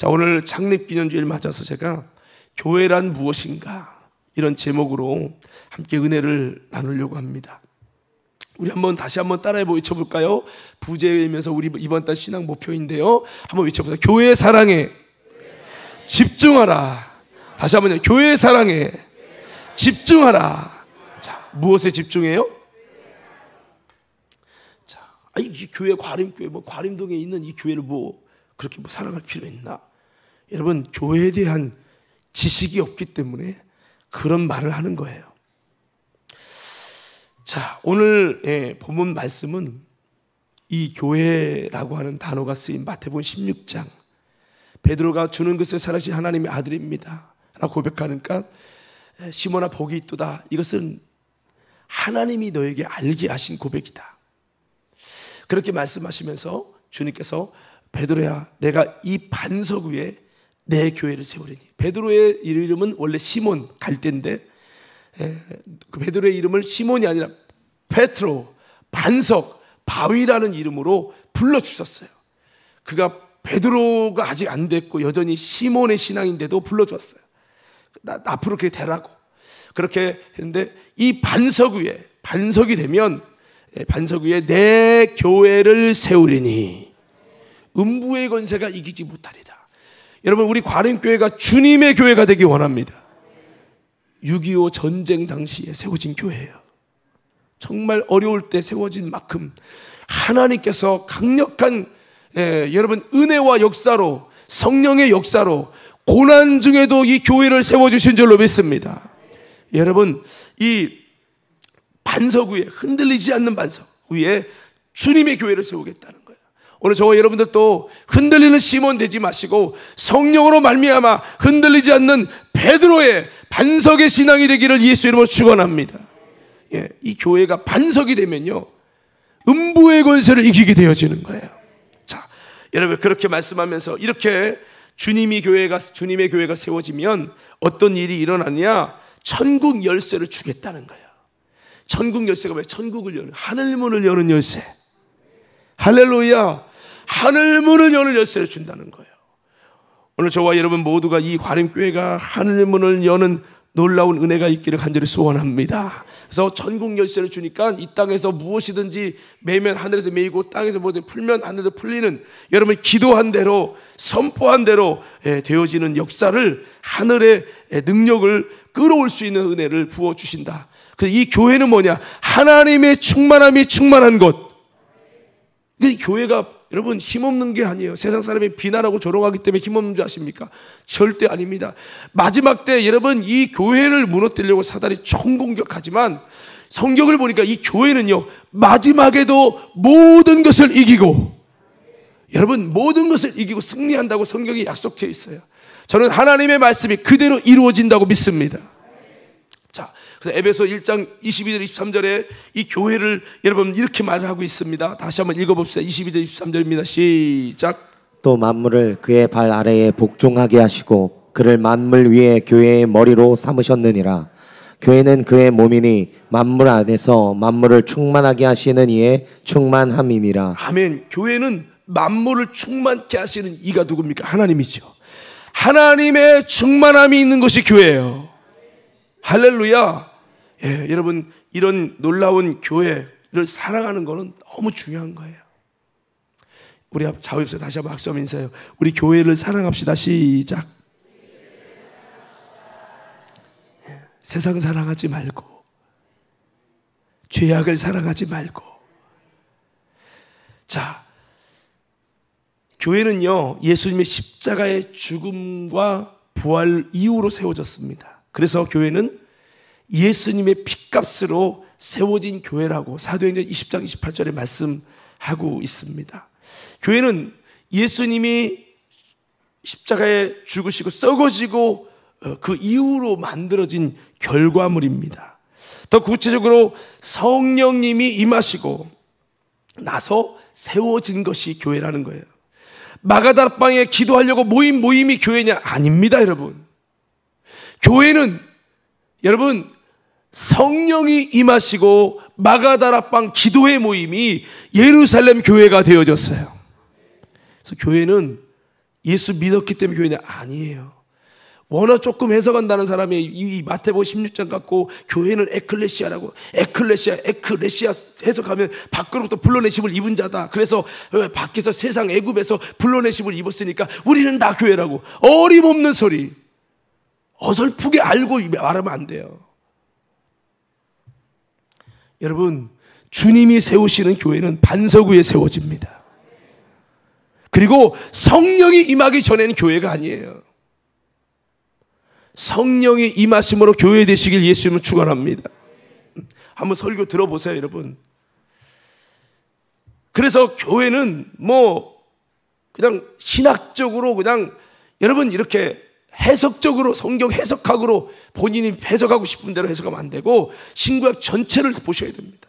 자, 오늘 창립기념주일 맞아서 제가 교회란 무엇인가 이런 제목으로 함께 은혜를 나누려고 합니다. 우리 다시 한번 따라해 외쳐볼까요? 부제이면서 우리 이번 달 신앙 목표인데요. 한번 외쳐보세요. 교회 사랑에 집중하라. 다시 한번요. 교회 사랑에 집중하라. 자, 무엇에 집중해요? 자, 이 교회 과림교회 과림동에 있는 이 교회를 그렇게 사랑할 필요 있나? 여러분, 교회에 대한 지식이 없기 때문에 그런 말을 하는 거예요. 자, 오늘 본문 말씀은 이 교회라고 하는 단어가 쓰인 마태복음 16장, 베드로가 주는 것을 살아계신 하나님의 아들입니다 라고 고백하니까 시몬아 복이 있도다. 이것은 하나님이 너에게 알게 하신 고백이다. 그렇게 말씀하시면서 주님께서 베드로야, 내가 이 반석 위에 내 교회를 세우리니. 베드로의 이름은 원래 시몬, 갈대인데 그 베드로의 이름을 시몬이 아니라 페트로, 반석, 바위라는 이름으로 불러주셨어요. 그가 베드로가 아직 안 됐고 여전히 시몬의 신앙인데도 불러주었어요. 앞으로 그렇게 되라고. 그렇게 했는데 이 반석 위에, 반석이 되면 반석 위에 내 교회를 세우리니 음부의 권세가 이기지 못하리라. 여러분, 우리 과림교회가 주님의 교회가 되기 원합니다. 6.25 전쟁 당시에 세워진 교회예요. 정말 어려울 때 세워진 만큼 하나님께서 강력한 여러분 은혜와 역사로, 성령의 역사로 고난 중에도 이 교회를 세워주신 줄로 믿습니다. 여러분, 이 반석 위에, 흔들리지 않는 반석 위에 주님의 교회를 세우겠다는 거예요. 오늘 저와 여러분들도 흔들리는 시몬 되지 마시고 성령으로 말미암아 흔들리지 않는 베드로의 반석의 신앙이 되기를 예수 이름으로 축원합니다. 이 교회가 반석이 되면요, 음부의 권세를 이기게 되어지는 거예요. 자, 여러분, 그렇게 말씀하면서 이렇게 주님의 교회가 세워지면 어떤 일이 일어나냐? 천국 열쇠를 주겠다는 거예요. 천국 열쇠가 왜? 천국을 여는, 하늘문을 여는 열쇠. 할렐루야. 하늘문을 여는 열쇠를 준다는 거예요. 오늘 저와 여러분 모두가 이 과림교회가 하늘문을 여는 놀라운 은혜가 있기를 간절히 소원합니다. 그래서 천국 열쇠를 주니까 이 땅에서 무엇이든지 매면 하늘에도 매이고 땅에서 뭐든 풀면 하늘에도 풀리는, 여러분이 기도한 대로 선포한 대로 되어지는 역사를, 하늘의 능력을 끌어올 수 있는 은혜를 부어주신다. 그래서 이 교회는 뭐냐? 하나님의 충만함이 충만한 곳. 이 교회가 여러분 힘없는 게 아니에요. 세상 사람이 비난하고 조롱하기 때문에 힘없는 줄 아십니까? 절대 아닙니다. 마지막 때 여러분 이 교회를 무너뜨리려고 사단이 총공격하지만 성경을 보니까 이 교회는요, 마지막에도 모든 것을 이기고, 여러분 모든 것을 이기고 승리한다고 성경이 약속되어 있어요. 저는 하나님의 말씀이 그대로 이루어진다고 믿습니다. 자, 그래서 에베소 1장 22절 23절에 이 교회를 여러분 이렇게 말을 하고 있습니다. 다시 한번 읽어봅시다. 22절 23절입니다. 시작. 또 만물을 그의 발 아래에 복종하게 하시고 그를 만물 위에 교회의 머리로 삼으셨느니라. 교회는 그의 몸이니 만물 안에서 만물을 충만하게 하시는 이의 충만함이니라. 아멘. 교회는 만물을 충만케 하시는 이가 누굽니까? 하나님이죠. 하나님의 충만함이 있는 것이 교회예요. 할렐루야. 여러분, 이런 놀라운 교회를 사랑하는 것은 너무 중요한 거예요. 우리 좌우에서 다시 한번 박수 한번 인사해요. 우리 교회를 사랑합시다. 시작. 세상 사랑하지 말고, 죄악을 사랑하지 말고. 자, 교회는요, 예수님의 십자가의 죽음과 부활 이후로 세워졌습니다. 그래서 교회는 예수님의 핏값으로 세워진 교회라고 사도행전 20장 28절에 말씀하고 있습니다. 교회는 예수님이 십자가에 죽으시고 썩어지고 그 이후로 만들어진 결과물입니다. 더 구체적으로 성령님이 임하시고 나서 세워진 것이 교회라는 거예요. 마가다락방에 기도하려고 모임이 교회냐? 아닙니다, 여러분. 교회는 여러분 성령이 임하시고 마가다락방 기도의 모임이 예루살렘 교회가 되어졌어요. 그래서 교회는 예수 믿었기 때문에 교회냐? 아니에요. 워낙 조금 해석한다는 사람이 이 마태복음 16장 갖고 교회는 에클레시아라고, 에클레시아 해석하면 밖으로부터 불러내심을 입은 자다. 그래서 밖에서 세상 애굽에서 불러내심을 입었으니까 우리는 다 교회라고. 어림없는 소리. 어설프게 알고 말하면 안 돼요. 여러분, 주님이 세우시는 교회는 반석 위에 세워집니다. 그리고 성령이 임하기 전에는 교회가 아니에요. 성령이 임하심으로 교회 되시길 예수님은 축원합니다. 한번 설교 들어보세요, 여러분. 그래서 교회는 그냥 신학적으로 그냥 여러분 이렇게 해석적으로 성경 해석학으로 본인이 해석하고 싶은 대로 해석하면 안 되고 신구약 전체를 보셔야 됩니다.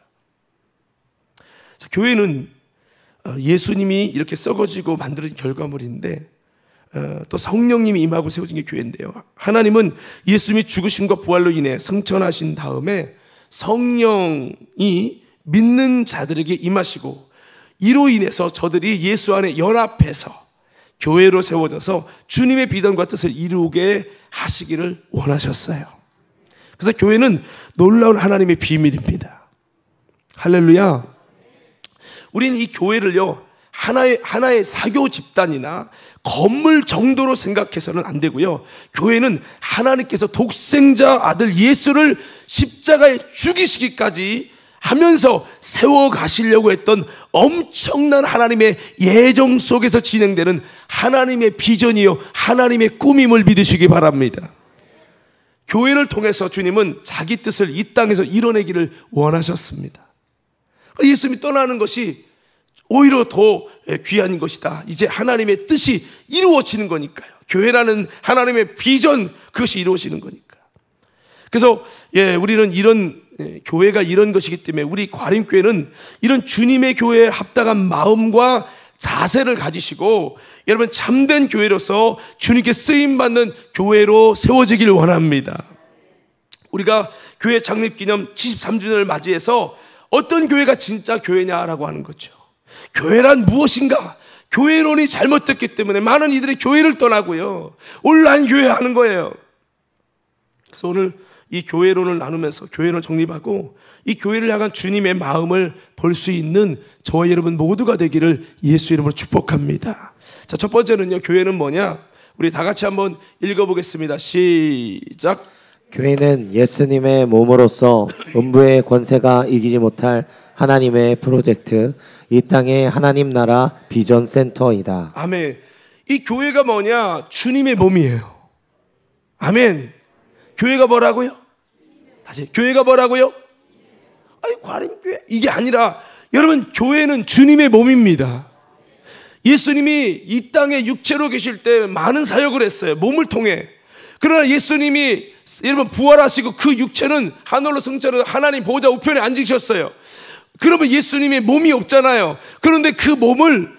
자, 교회는 예수님이 이렇게 썩어지고 만들어진 결과물인데 또 성령님이 임하고 세워진 게 교회인데요. 하나님은 예수님이 죽으심과 부활로 인해 승천하신 다음에 성령이 믿는 자들에게 임하시고 이로 인해서 저들이 예수 안에 연합해서 교회로 세워져서 주님의 비전과 뜻을 이루게 하시기를 원하셨어요. 그래서 교회는 놀라운 하나님의 비밀입니다. 할렐루야. 우리는 이 교회를요 하나의 사교 집단이나 건물 정도로 생각해서는 안 되고요. 교회는 하나님께서 독생자 아들 예수를 십자가에 죽이시기까지 하면서 세워가시려고 했던 엄청난 하나님의 예정 속에서 진행되는 하나님의 비전이요 하나님의 꿈임을 믿으시기 바랍니다. 교회를 통해서 주님은 자기 뜻을 이 땅에서 이뤄내기를 원하셨습니다. 예수님이 떠나는 것이 오히려 더 귀한 것이다. 이제 하나님의 뜻이 이루어지는 거니까요. 교회라는 하나님의 비전, 그것이 이루어지는 거니까. 그래서 우리는 이런 교회가 이런 것이기 때문에 우리 과림교회는 이런 주님의 교회에 합당한 마음과 자세를 가지시고 여러분 참된 교회로서 주님께 쓰임받는 교회로 세워지길 원합니다. 우리가 교회 창립기념 73주년을 맞이해서 어떤 교회가 진짜 교회냐라고 하는 거죠. 교회란 무엇인가? 교회론이 잘못됐기 때문에 많은 이들이 교회를 떠나고요 온라인 교회 하는 거예요. 그래서 오늘 이 교회론을 나누면서 교회를 정립하고 이 교회를 향한 주님의 마음을 볼 수 있는 저와 여러분 모두가 되기를 예수 이름으로 축복합니다. 자, 첫 번째는요, 교회는 뭐냐? 우리 다 같이 한번 읽어보겠습니다. 시작. 교회는 예수님의 몸으로서 음부의 권세가 이기지 못할 하나님의 프로젝트, 이 땅의 하나님 나라 비전 센터이다. 아멘. 이 교회가 뭐냐? 주님의 몸이에요. 아멘. 교회가 뭐라고요? 다시, 교회가 뭐라고요? 아니, 과림교회 이게 아니라 여러분, 교회는 주님의 몸입니다. 예수님이 이 땅에 육체로 계실 때 많은 사역을 했어요, 몸을 통해. 그러나 예수님이 여러분 부활하시고 그 육체는 하늘로 승천해서 하나님 보좌 우편에 앉으셨어요. 그러면 예수님의 몸이 없잖아요. 그런데 그 몸을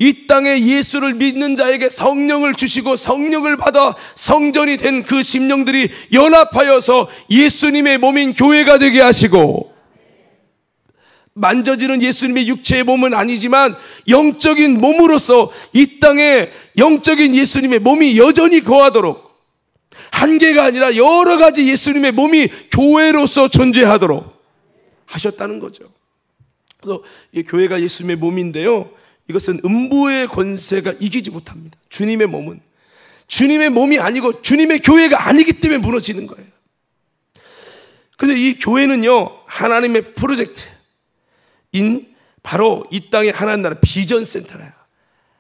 이 땅에 예수를 믿는 자에게 성령을 주시고 성령을 받아 성전이 된 그 심령들이 연합하여서 예수님의 몸인 교회가 되게 하시고, 만져지는 예수님의 육체의 몸은 아니지만 영적인 몸으로서 이 땅에 영적인 예수님의 몸이 여전히 거하도록, 한 개가 아니라 여러 가지 예수님의 몸이 교회로서 존재하도록 하셨다는 거죠. 그래서 이 교회가 예수님의 몸인데요, 이것은 음부의 권세가 이기지 못합니다. 주님의 몸은 주님의 몸이 아니고 주님의 교회가 아니기 때문에 무너지는 거예요. 그런데 이 교회는요, 하나님의 프로젝트인 바로 이 땅의 하나님 나라 비전 센터예요.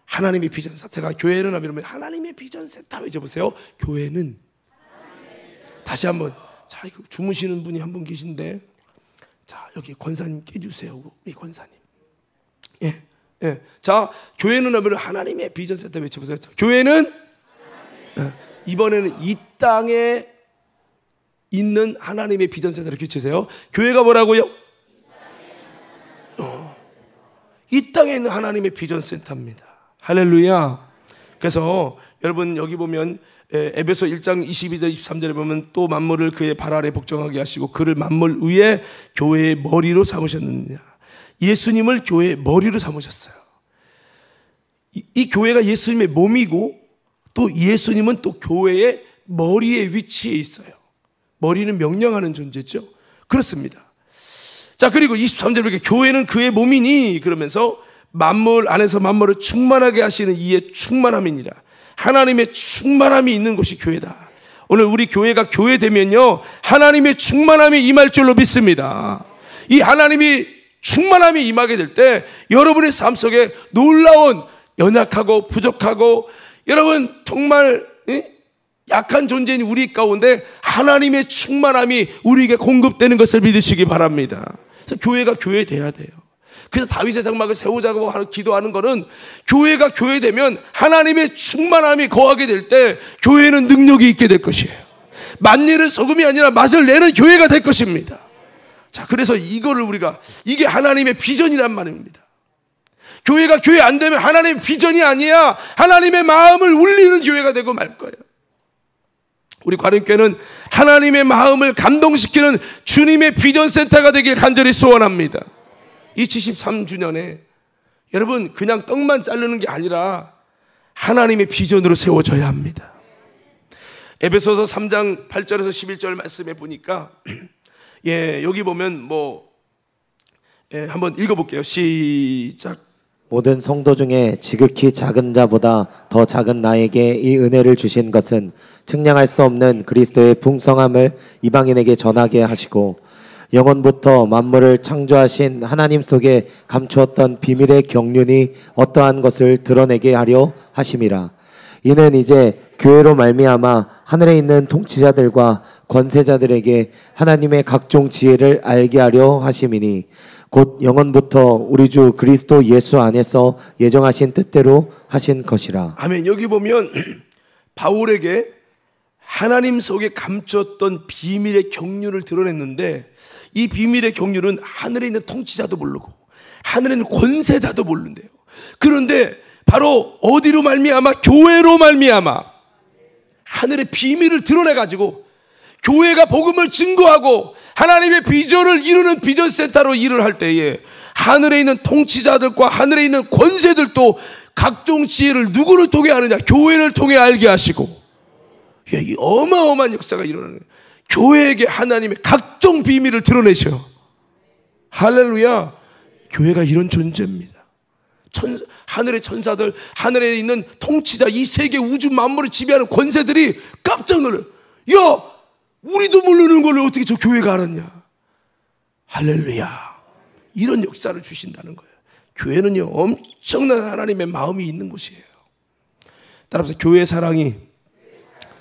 하나님의 비전 센터가 교회는 여러분 하나님의 비전 센터 외쳐보세요. 교회는 다시 한번. 자, 이거 주무시는 분이 한 분 계신데, 자, 여기 권사님 깨주세요. 우리 권사님. 예. 자, 교회는 여러분 하나님의 비전 센터 외쳐보세요. 교회는 이번에는 이 땅에 있는 하나님의 비전 센터를 외치세요. 교회가 뭐라고요? 이 땅에 있는 하나님의 비전 센터입니다. 할렐루야. 그래서 여러분 여기 보면 에베소 1장 22절 23절에 보면 또 만물을 그의 발 아래 복종하게 하시고 그를 만물 위에 교회의 머리로 삼으셨느냐. 예수님을 교회의 머리로 삼으셨어요. 이 교회가 예수님의 몸이고 또 예수님은 또 교회의 머리에 위치해 있어요. 머리는 명령하는 존재죠. 그렇습니다. 자, 그리고 23절 보니까 교회는 그의 몸이니 그러면서 만물 안에서 만물을 충만하게 하시는 이의 충만함이니라. 하나님의 충만함이 있는 곳이 교회다. 오늘 우리 교회가 교회되면요, 하나님의 충만함이 임할 줄로 믿습니다. 이 하나님이 충만함이 임하게 될 때 여러분의 삶 속에 놀라운 연약하고 부족하고 여러분 정말 약한 존재인 우리 가운데 하나님의 충만함이 우리에게 공급되는 것을 믿으시기 바랍니다. 그래서 교회가 교회돼야 돼요. 그래서 다윗의 장막을 세우자고 기도하는 것은 교회가 교회되면 하나님의 충만함이 거하게 될 때 교회는 능력이 있게 될 것이에요. 만일은 소금이 아니라 맛을 내는 교회가 될 것입니다. 자, 그래서 이거를 우리가, 이게 하나님의 비전이란 말입니다. 교회가 교회 안 되면 하나님의 비전이 아니야. 하나님의 마음을 울리는 교회가 되고 말 거예요. 우리 과림교회는 하나님의 마음을 감동시키는 주님의 비전 센터가 되길 간절히 소원합니다. 이 73주년에 여러분 그냥 떡만 자르는 게 아니라 하나님의 비전으로 세워져야 합니다. 에베소서 3장 8절에서 11절 말씀에 보니까 여기 보면 한번 읽어볼게요. 시작. 모든 성도 중에 지극히 작은 자보다 더 작은 나에게 이 은혜를 주신 것은 측량할 수 없는 그리스도의 풍성함을 이방인에게 전하게 하시고 영원부터 만물을 창조하신 하나님 속에 감추었던 비밀의 경륜이 어떠한 것을 드러내게 하려 하심이라. 이는 이제 교회로 말미암아 하늘에 있는 통치자들과 권세자들에게 하나님의 각종 지혜를 알게 하려 하심이니 곧 영원부터 우리 주 그리스도 예수 안에서 예정하신 뜻대로 하신 것이라. 아멘. 여기 보면 바울에게 하나님 속에 감췄던 비밀의 경륜을 드러냈는데 이 비밀의 경륜은 하늘에 있는 통치자도 모르고 하늘에 있는 권세자도 모른대요. 그런데 바로 어디로 말미암아? 교회로 말미암아 하늘의 비밀을 드러내가지고 교회가 복음을 증거하고 하나님의 비전을 이루는 비전 센터로 일을 할 때에 하늘에 있는 통치자들과 하늘에 있는 권세들도 각종 지혜를 누구를 통해 아느냐? 교회를 통해 알게 하시고, 이 어마어마한 역사가 일어나는 거예요. 교회에게 하나님의 각종 비밀을 드러내셔. 할렐루야. 교회가 이런 존재입니다. 하늘의 천사들, 하늘에 있는 통치자, 이 세계 우주 만물을 지배하는 권세들이 깜짝 놀라요. 야, 우리도 모르는 걸 어떻게 저 교회가 알았냐? 할렐루야. 이런 역사를 주신다는 거예요. 교회는요, 엄청난 하나님의 마음이 있는 곳이에요. 따라서 교회의 사랑이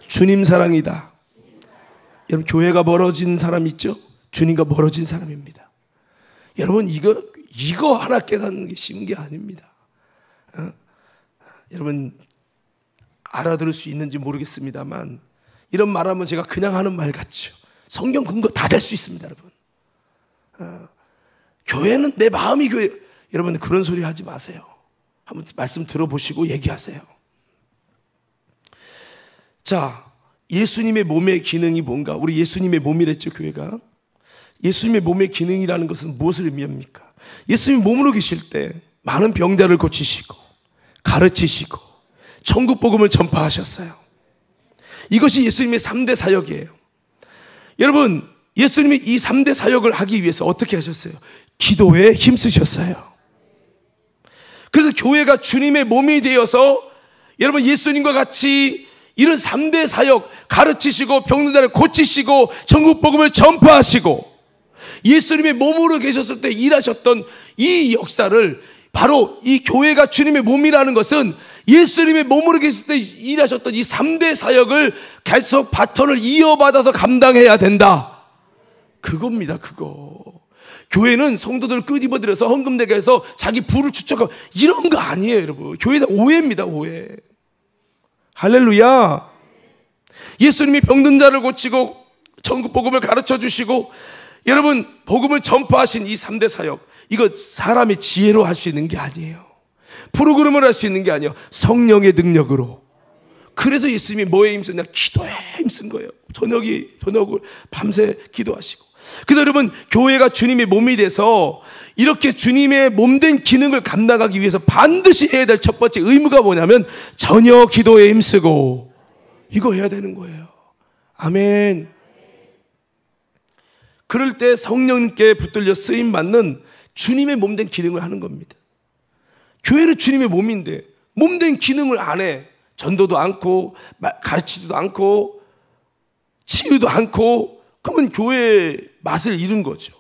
주님 사랑이다. 여러분, 교회가 멀어진 사람 있죠? 주님과 멀어진 사람입니다. 여러분, 이거 하나 깨닫는 게 쉬운 게 아닙니다. 여러분, 알아들을 수 있는지 모르겠습니다만 이런 말하면 제가 그냥 하는 말 같죠. 성경 근거 다 될 수 있습니다, 여러분. 교회는 내 마음이 교회. 여러분, 그런 소리 하지 마세요. 한번 말씀 들어보시고 얘기하세요. 자, 예수님의 몸의 기능이 뭔가? 우리 예수님의 몸이랬죠, 교회가. 예수님의 몸의 기능이라는 것은 무엇을 의미합니까? 예수님이 몸으로 계실 때 많은 병자를 고치시고 가르치시고 천국 복음을 전파하셨어요. 이것이 예수님의 3대 사역이에요. 여러분, 예수님이 이 3대 사역을 하기 위해서 어떻게 하셨어요? 기도에 힘쓰셨어요. 그래서 교회가 주님의 몸이 되어서 여러분 예수님과 같이 이런 3대 사역, 가르치시고 병든 자를 고치시고 천국 복음을 전파하시고 예수님의 몸으로 계셨을 때 일하셨던 이 역사를, 바로 이 교회가 주님의 몸이라는 것은 예수님의 몸으로 계실 때 일하셨던 이 3대 사역을 계속 바톤을 이어받아서 감당해야 된다. 그겁니다, 그거. 교회는 성도들을 끄집어들여서 헌금되게 해서 자기 부를 추척하고 이런 거 아니에요, 여러분. 교회는 오해입니다, 오해. 할렐루야. 예수님이 병든 자를 고치고 천국 복음을 가르쳐 주시고 여러분 복음을 전파하신 이 3대 사역, 이거 사람의 지혜로 할 수 있는 게 아니에요. 프로그램을 할 수 있는 게 아니에요. 성령의 능력으로. 그래서 예수님이 뭐에 힘쓰냐? 기도에 힘쓴 거예요. 저녁을 밤새 기도하시고 그래서 여러분, 교회가 주님의 몸이 돼서 이렇게 주님의 몸된 기능을 감당하기 위해서 반드시 해야 될 첫 번째 의무가 뭐냐면 전혀 기도에 힘쓰고, 이거 해야 되는 거예요. 아멘. 그럴 때 성령님께 붙들려 쓰임받는 주님의 몸된 기능을 하는 겁니다. 교회는 주님의 몸인데 몸된 기능을 안 해. 전도도 않고 가르치지도 않고 치유도 않고, 그러면 교회의 맛을 잃은 거죠.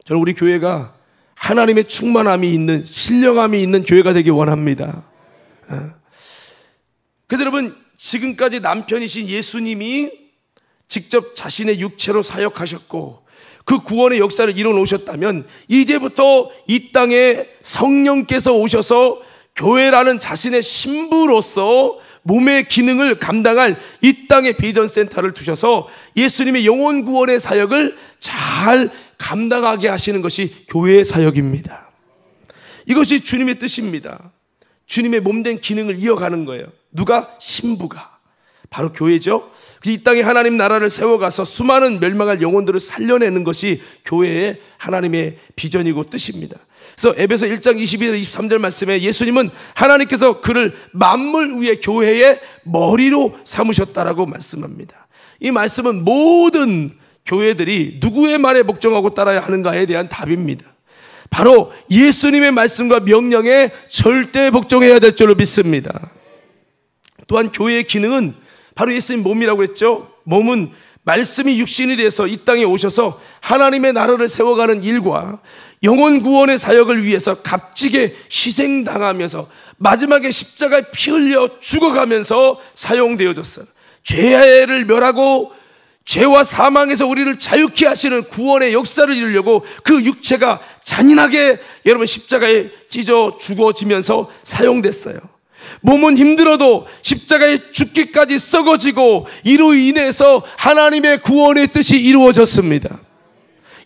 저는 우리 교회가 하나님의 충만함이 있는, 신령함이 있는 교회가 되길 원합니다. 그래서 여러분, 지금까지 남편이신 예수님이 직접 자신의 육체로 사역하셨고 그 구원의 역사를 이뤄 놓으셨다면, 이제부터 이 땅에 성령께서 오셔서 교회라는 자신의 신부로서 몸의 기능을 감당할 이 땅의 비전센터를 두셔서 예수님의 영혼 구원의 사역을 잘 감당하게 하시는 것이 교회의 사역입니다. 이것이 주님의 뜻입니다. 주님의 몸된 기능을 이어가는 거예요. 누가? 신부가. 바로 교회죠. 이 땅에 하나님 나라를 세워가서 수많은 멸망할 영혼들을 살려내는 것이 교회의 하나님의 비전이고 뜻입니다. 그래서 에베소 1장 22절 23절 말씀에 예수님은 하나님께서 그를 만물 위의 교회의 머리로 삼으셨다라고 말씀합니다. 이 말씀은 모든 교회들이 누구의 말에 복종하고 따라야 하는가에 대한 답입니다. 바로 예수님의 말씀과 명령에 절대 복종해야 될 줄로 믿습니다. 또한 교회의 기능은 바로 예수님 몸이라고 했죠. 몸은 말씀이 육신이 돼서 이 땅에 오셔서 하나님의 나라를 세워가는 일과 영혼 구원의 사역을 위해서 값지게 희생당하면서 마지막에 십자가에 피 흘려 죽어가면서 사용되어졌어요. 죄를 멸하고 죄와 사망에서 우리를 자유케 하시는 구원의 역사를 이루려고 그 육체가 잔인하게 여러분 십자가에 찢어 죽어지면서 사용됐어요. 몸은 힘들어도 십자가에 죽기까지 썩어지고 이로 인해서 하나님의 구원의 뜻이 이루어졌습니다.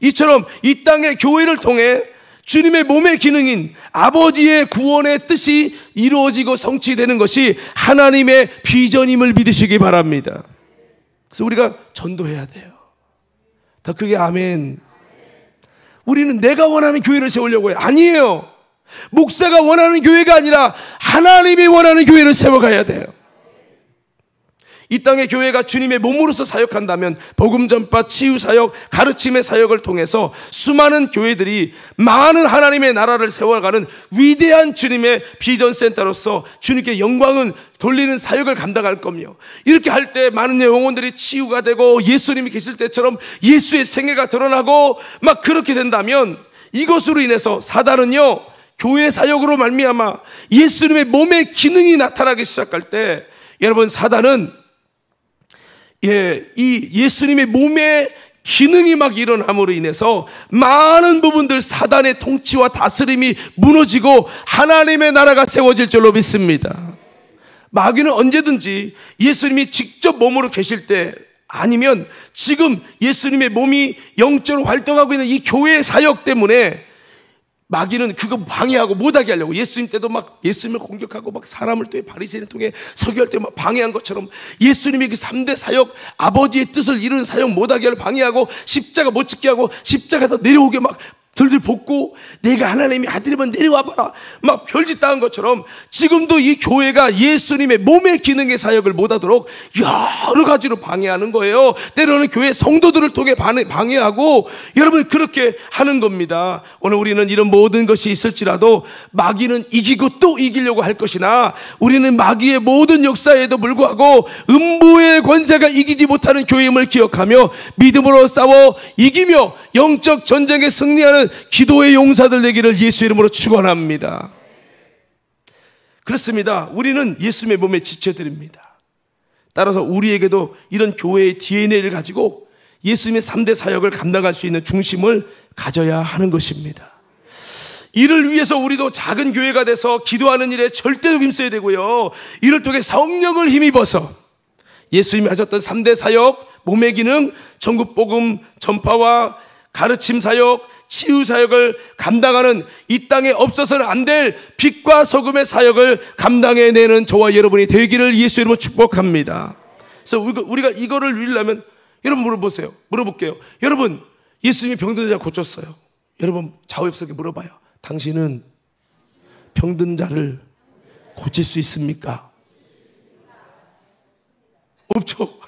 이처럼 이 땅의 교회를 통해 주님의 몸의 기능인 아버지의 구원의 뜻이 이루어지고 성취되는 것이 하나님의 비전임을 믿으시기 바랍니다. 그래서 우리가 전도해야 돼요. 더 크게 아멘. 우리는 내가 원하는 교회를 세우려고 해요. 아니에요. 목사가 원하는 교회가 아니라 하나님이 원하는 교회를 세워가야 돼요. 이 땅의 교회가 주님의 몸으로서 사역한다면 복음 전파, 치유 사역, 가르침의 사역을 통해서 수많은 교회들이 많은 하나님의 나라를 세워가는 위대한 주님의 비전센터로서 주님께 영광을 돌리는 사역을 감당할 거며, 이렇게 할 때 많은 영혼들이 치유가 되고 예수님이 계실 때처럼 예수의 생애가 드러나고 막 그렇게 된다면, 이것으로 인해서 사단은요, 교회 사역으로 말미암아 예수님의 몸의 기능이 나타나기 시작할 때, 여러분, 사단은 이 예수님의 몸의 기능이 막 일어남으로 인해서 많은 부분들 사단의 통치와 다스림이 무너지고 하나님의 나라가 세워질 줄로 믿습니다. 마귀는 언제든지 예수님이 직접 몸으로 계실 때, 아니면 지금 예수님의 몸이 영적으로 활동하고 있는 이 교회의 사역 때문에 마귀는 그거 방해하고 못하게 하려고, 예수님 때도 막 예수님을 공격하고 막 사람을 통해 바리새인을 통해 설교할 때 막 방해한 것처럼 예수님의 그 3대 사역, 아버지의 뜻을 이루는 사역 못하게 하려 방해하고 십자가 못 찍게 하고 십자가에서 내려오게 막 들들 볶고 내가 하나님의 아들이면 내려와봐라 막 별짓 다 한 것처럼, 지금도 이 교회가 예수님의 몸의 기능의 사역을 못하도록 여러 가지로 방해하는 거예요. 때로는 교회 성도들을 통해 방해하고, 여러분 그렇게 하는 겁니다. 오늘 우리는 이런 모든 것이 있을지라도 마귀는 이기고 또 이기려고 할 것이나, 우리는 마귀의 모든 역사에도 불구하고 음부의 권세가 이기지 못하는 교회임을 기억하며 믿음으로 싸워 이기며 영적 전쟁에 승리하는 기도의 용사들 되기를 예수 이름으로 축원합니다. 그렇습니다. 우리는 예수님의 몸에 지체드립니다. 따라서 우리에게도 이런 교회의 DNA를 가지고 예수님의 3대 사역을 감당할 수 있는 중심을 가져야 하는 것입니다. 이를 위해서 우리도 작은 교회가 돼서 기도하는 일에 절대로 힘써야 되고요, 이를 통해 성령을 힘입어서 예수님이 하셨던 3대 사역, 몸의 기능, 전국 복음 전파와 가르침 사역, 치유 사역을 감당하는 이 땅에 없어서는 안 될 빛과 소금의 사역을 감당해내는 저와 여러분이 되기를 예수 이름으로 축복합니다. 그래서 우리가 이거를 누리려면 여러분 물어볼게요. 여러분, 예수님이 병든 자 고쳤어요. 여러분 좌우옆석에 물어봐요. 당신은 병든 자를 고칠 수 있습니까? 없죠.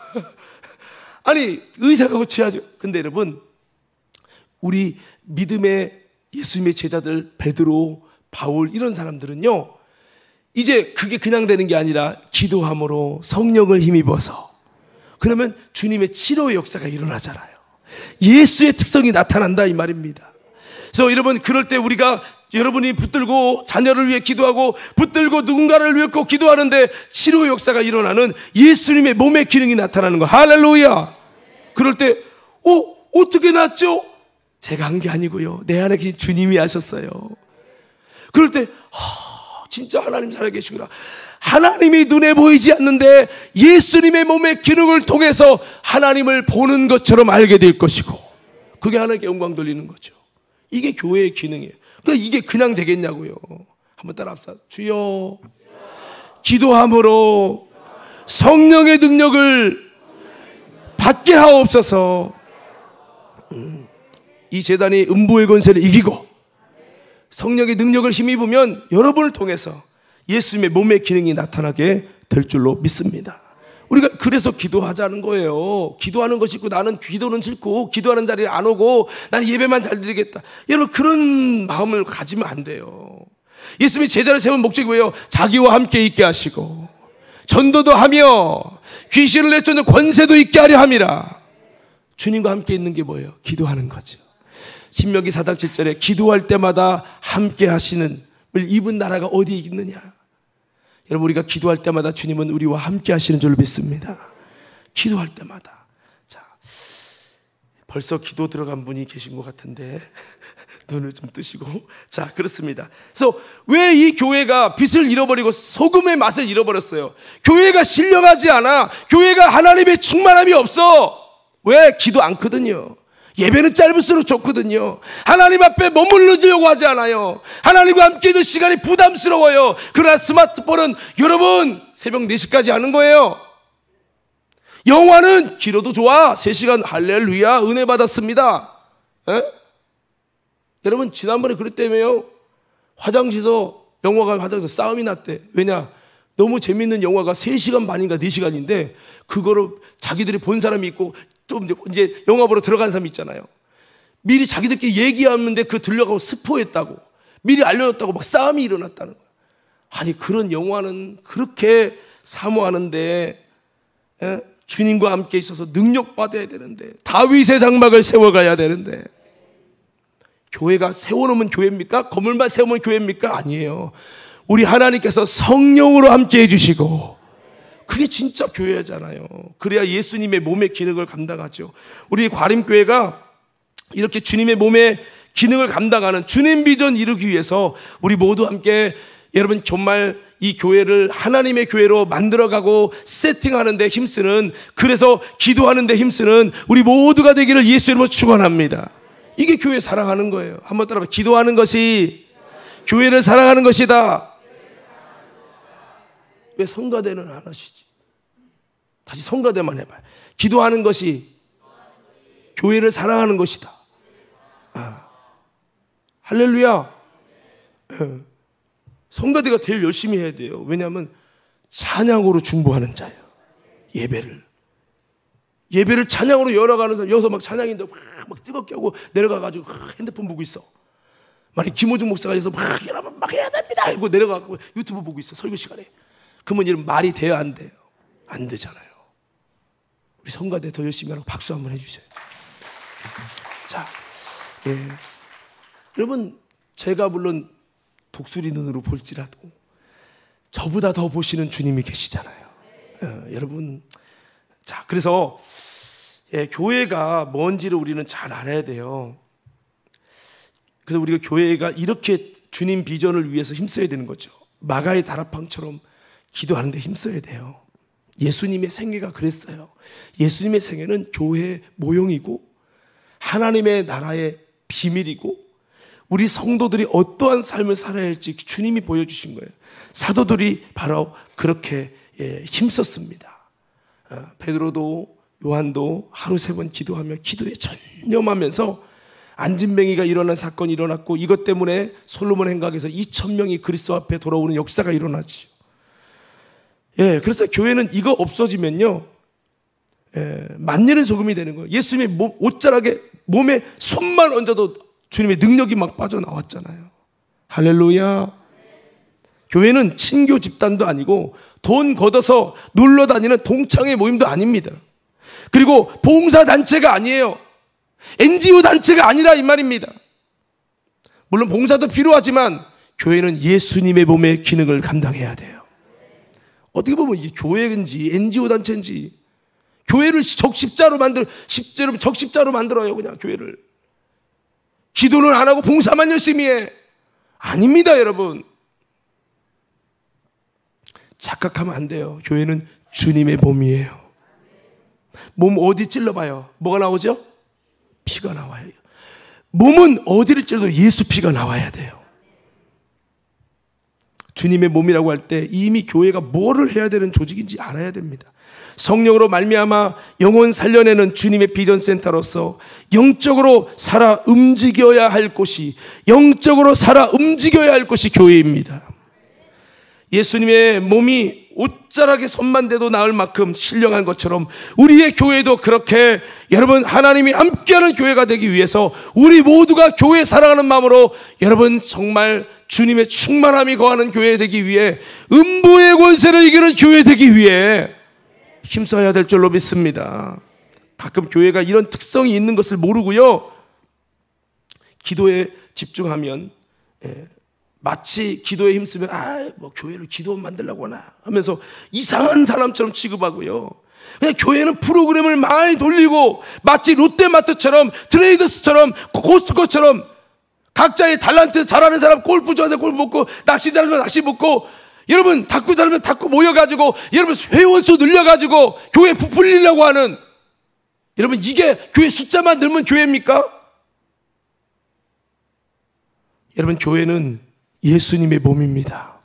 아니, 의사가 고쳐야죠. 근데 여러분, 우리 믿음의 예수님의 제자들 베드로, 바울 이런 사람들은요, 이제 그게 그냥 되는 게 아니라 기도함으로 성령을 힘입어서, 그러면 주님의 치료의 역사가 일어나잖아요. 예수의 특성이 나타난다 이 말입니다. 그래서 여러분, 그럴 때 우리가, 여러분이 붙들고 자녀를 위해 기도하고 붙들고 누군가를 위해 꼭 기도하는데 치료의 역사가 일어나는 예수님의 몸의 기능이 나타나는 거. 할렐루야. 그럴 때 어떻게 낫죠? 제가 한 게 아니고요, 내 안에 계신 주님이 하셨어요. 그럴 때 진짜 하나님 살아계시구나. 하나님이 눈에 보이지 않는데 예수님의 몸의 기능을 통해서 하나님을 보는 것처럼 알게 될 것이고, 그게 하나님께 영광 돌리는 거죠. 이게 교회의 기능이에요. 그러니까 이게 그냥 되겠냐고요. 한번 따라 합시다. 주여, 기도함으로 성령의 능력을 받게 하옵소서. 이 제단이 음부의 권세를 이기고 성령의 능력을 힘입으면 여러분을 통해서 예수님의 몸의 기능이 나타나게 될 줄로 믿습니다. 우리가 그래서 기도하자는 거예요. 기도하는 것이 있고, 나는 기도는 싫고 기도하는 자리에 안 오고 나는 예배만 잘 드리겠다, 여러분 그런 마음을 가지면 안 돼요. 예수님이 제자를 세운 목적이 뭐예요? 자기와 함께 있게 하시고 전도도 하며 귀신을 내쫓는 권세도 있게 하려 함이라. 주님과 함께 있는 게 뭐예요? 기도하는 거죠. 신명기 4장 7절에 기도할 때마다 함께 하시는 입은 나라가 어디 있느냐. 여러분, 우리가 기도할 때마다 주님은 우리와 함께 하시는 줄 믿습니다. 기도할 때마다. 자, 벌써 기도 들어간 분이 계신 것 같은데 눈을 좀 뜨시고. 자, 그렇습니다. 그래서 왜 이 교회가 빛을 잃어버리고 소금의 맛을 잃어버렸어요? 교회가 신령하지 않아. 교회가 하나님의 충만함이 없어. 왜? 기도 않거든요. 예배는 짧을수록 좋거든요. 하나님 앞에 머무르려고 하지 않아요. 하나님과 함께 있는 시간이 부담스러워요. 그러나 스마트폰은 여러분 새벽 4시까지 하는 거예요. 영화는 길어도 좋아. 3시간 할렐루야 은혜 받았습니다. 에? 여러분, 지난번에 그랬다며요. 화장실에서 싸움이 났대. 왜냐? 너무 재밌는 영화가 3시간 반인가 4시간인데 그거를 자기들이 본 사람이 있고 좀 이제 영화 보러 들어간 사람이 있잖아요. 미리 자기들끼리 얘기하는데 그 들려가고 스포했다고, 미리 알려줬다고 막 싸움이 일어났다는 거예요. 아니, 그런 영화는 그렇게 사모하는데, 주님과 함께 있어서 능력 받아야 되는데, 다윗의 장막을 세워가야 되는데, 교회가 세워놓으면 교회입니까? 건물만 세우면 교회입니까? 아니에요. 우리 하나님께서 성령으로 함께 해주시고, 그게 진짜 교회잖아요. 그래야 예수님의 몸의 기능을 감당하죠. 우리 과림교회가 이렇게 주님의 몸의 기능을 감당하는 주님 비전 이루기 위해서 우리 모두 함께, 여러분 정말 이 교회를 하나님의 교회로 만들어가고 세팅하는 데 힘쓰는, 그래서 기도하는 데 힘쓰는 우리 모두가 되기를 예수 이름으로 축원합니다. 이게 교회 사랑하는 거예요. 한번 따라봐. 기도하는 것이 교회를 사랑하는 것이다. 왜 성가대는 안 하시지? 다시 성가대만 해봐요. 기도하는 것이 교회를 사랑하는 것이다. 할렐루야. 성가대가 제일 열심히 해야 돼요. 왜냐하면 찬양으로 중보하는 자예요. 예배를 찬양으로 열어가는 사람, 여기서 막 찬양인데 막 뜨겁게 하고 내려가가지고 핸드폰 보고 있어. 만약 김호중 목사가 여기서 여러분 막 해야 됩니다 이러고 내려가고 유튜브 보고 있어, 설교 시간에. 그러면 이런 말이 돼요, 안 돼요? 안 되잖아요. 우리 성가대 더 열심히 하라고 박수 한번 해주세요. 자, 여러분, 제가 물론 독수리 눈으로 볼지라도 저보다 더 보시는 주님이 계시잖아요. 여러분, 자, 그래서 교회가 뭔지를 우리는 잘 알아야 돼요. 그래서 우리가 교회가 이렇게 주님 비전을 위해서 힘써야 되는 거죠. 마가의 다락방처럼 기도하는 데 힘써야 돼요. 예수님의 생애가 그랬어요. 예수님의 생애는 교회의 모형이고 하나님의 나라의 비밀이고 우리 성도들이 어떠한 삶을 살아야 할지 주님이 보여주신 거예요. 사도들이 바로 그렇게 힘썼습니다. 베드로도 요한도 하루 3번 기도하며 기도에 전념하면서 안진뱅이가 일어난 사건이 일어났고 이것 때문에 솔로몬 행각에서 2,000명이 그리스도 앞에 돌아오는 역사가 일어나지요. 예, 그래서 교회는 이거 없어지면요, 만년의 소금이 되는 거예요. 예수님의 옷자락에 몸에 손만 얹어도 주님의 능력이 막 빠져나왔잖아요. 할렐루야. 교회는 친교 집단도 아니고 돈 걷어서 놀러 다니는 동창회 모임도 아닙니다. 그리고 봉사단체가 아니에요. NGO 단체가 아니라 이 말입니다. 물론 봉사도 필요하지만 교회는 예수님의 몸의 기능을 감당해야 돼요. 어떻게 보면 이게 교회인지 NGO 단체인지, 교회를 적십자로 만들어요. 그냥 교회를 기도는 안 하고 봉사만 열심히 해. 아닙니다, 여러분. 착각하면 안 돼요. 교회는 주님의 몸이에요. 몸 어디 찔러봐요? 뭐가 나오죠? 피가 나와요. 몸은 어디를 찔러도 예수 피가 나와야 돼요. 주님의 몸이라고 할 때 이미 교회가 뭐를 해야 되는 조직인지 알아야 됩니다. 성령으로 말미암아 영혼 살려내는 주님의 비전센터로서 영적으로 살아 움직여야 할 곳이, 영적으로 살아 움직여야 할 곳이 교회입니다. 예수님의 몸이 옷자락에 손만 대도 나을 만큼 신령한 것처럼 우리의 교회도 그렇게, 여러분, 하나님이 함께하는 교회가 되기 위해서 우리 모두가 교회 사랑하는 마음으로 여러분 정말 주님의 충만함이 거하는 교회 되기 위해, 음부의 권세를 이기는 교회 되기 위해 힘써야 될 줄로 믿습니다. 가끔 교회가 이런 특성이 있는 것을 모르고요, 기도에 집중하면 마치 기도에 힘쓰면 뭐 교회를 기도 만들려고 하나 하면서 이상한 사람처럼 취급하고요. 그냥 교회는 프로그램을 많이 돌리고 마치 롯데마트처럼, 트레이더스처럼, 코스트코처럼 각자의 달란트, 잘하는 사람 골프 좋아하는 골프 먹고, 낚시 잘하면 낚시 먹고, 여러분 탁구 잘하면 탁구 모여가지고 여러분 회원수 늘려가지고 교회 부풀리려고 하는, 여러분 이게 교회 숫자만 늘면 교회입니까? 여러분 교회는 예수님의 몸입니다.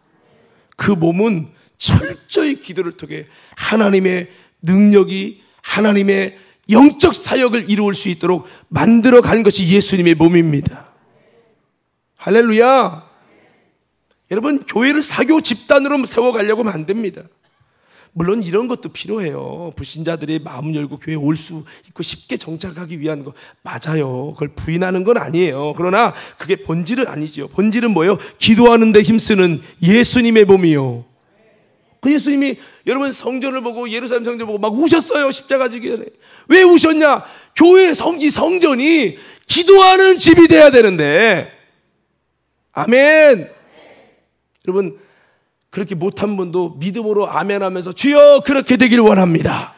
그 몸은 철저히 기도를 통해 하나님의 능력이, 하나님의 영적 사역을 이루을 수 있도록 만들어간 것이 예수님의 몸입니다. 할렐루야. 여러분 교회를 사교 집단으로 세워가려고 하면 안 됩니다. 물론 이런 것도 필요해요. 불신자들이 마음 열고 교회에 올 수 있고 쉽게 정착하기 위한 거 맞아요. 그걸 부인하는 건 아니에요. 그러나 그게 본질은 아니죠. 본질은 뭐예요? 기도하는 데 힘쓰는 예수님의 몸이요. 그 예수님이 여러분 성전을 보고, 예루살렘 성전을 보고 막 우셨어요. 십자가 지기 전에. 왜 우셨냐? 교회 이 성전이 기도하는 집이 돼야 되는데. 아멘. 여러분 그렇게 못한 분도 믿음으로 아멘 하면서 주여 그렇게 되길 원합니다.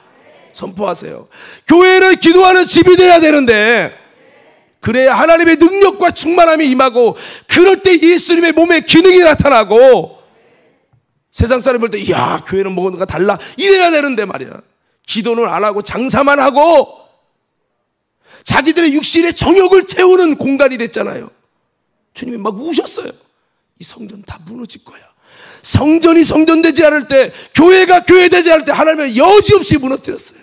선포하세요. 교회는 기도하는 집이 돼야 되는데, 그래야 하나님의 능력과 충만함이 임하고, 그럴 때 예수님의 몸의 기능이 나타나고, 세상 사람 볼 때 이야 교회는 뭔가 달라 이래야 되는데 말이야. 기도는 안 하고 장사만 하고 자기들의 육신의 정욕을 채우는 공간이 됐잖아요. 주님이 막 우셨어요. 이 성전 다 무너질 거야. 성전이 성전되지 않을 때, 교회가 교회되지 않을 때 하나님은 여지없이 무너뜨렸어요.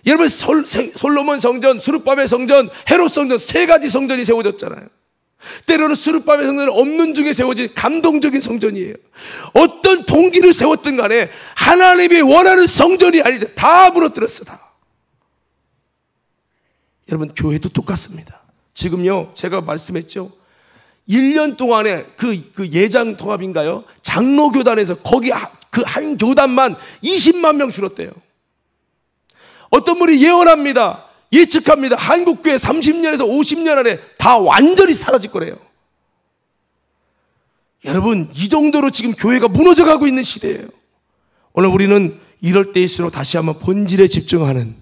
여러분 솔로몬 성전, 스룹바벨 성전, 헤롯 성전, 3가지 성전이 세워졌잖아요. 때로는 스룹바벨 성전은 없는 중에 세워진 감동적인 성전이에요. 어떤 동기를 세웠든 간에 하나님이 원하는 성전이 아닐 때 다 무너뜨렸어. 다. 여러분 교회도 똑같습니다. 지금요 제가 말씀했죠, 1년 동안에 그 예장 통합인가요? 장로교단에서 거기 그 한 교단만 20만 명 줄었대요. 어떤 분이 예언합니다. 예측합니다. 한국교회 30년에서 50년 안에 다 완전히 사라질 거래요. 여러분 이 정도로 지금 교회가 무너져가고 있는 시대예요. 오늘 우리는 이럴 때일수록 다시 한번 본질에 집중하는,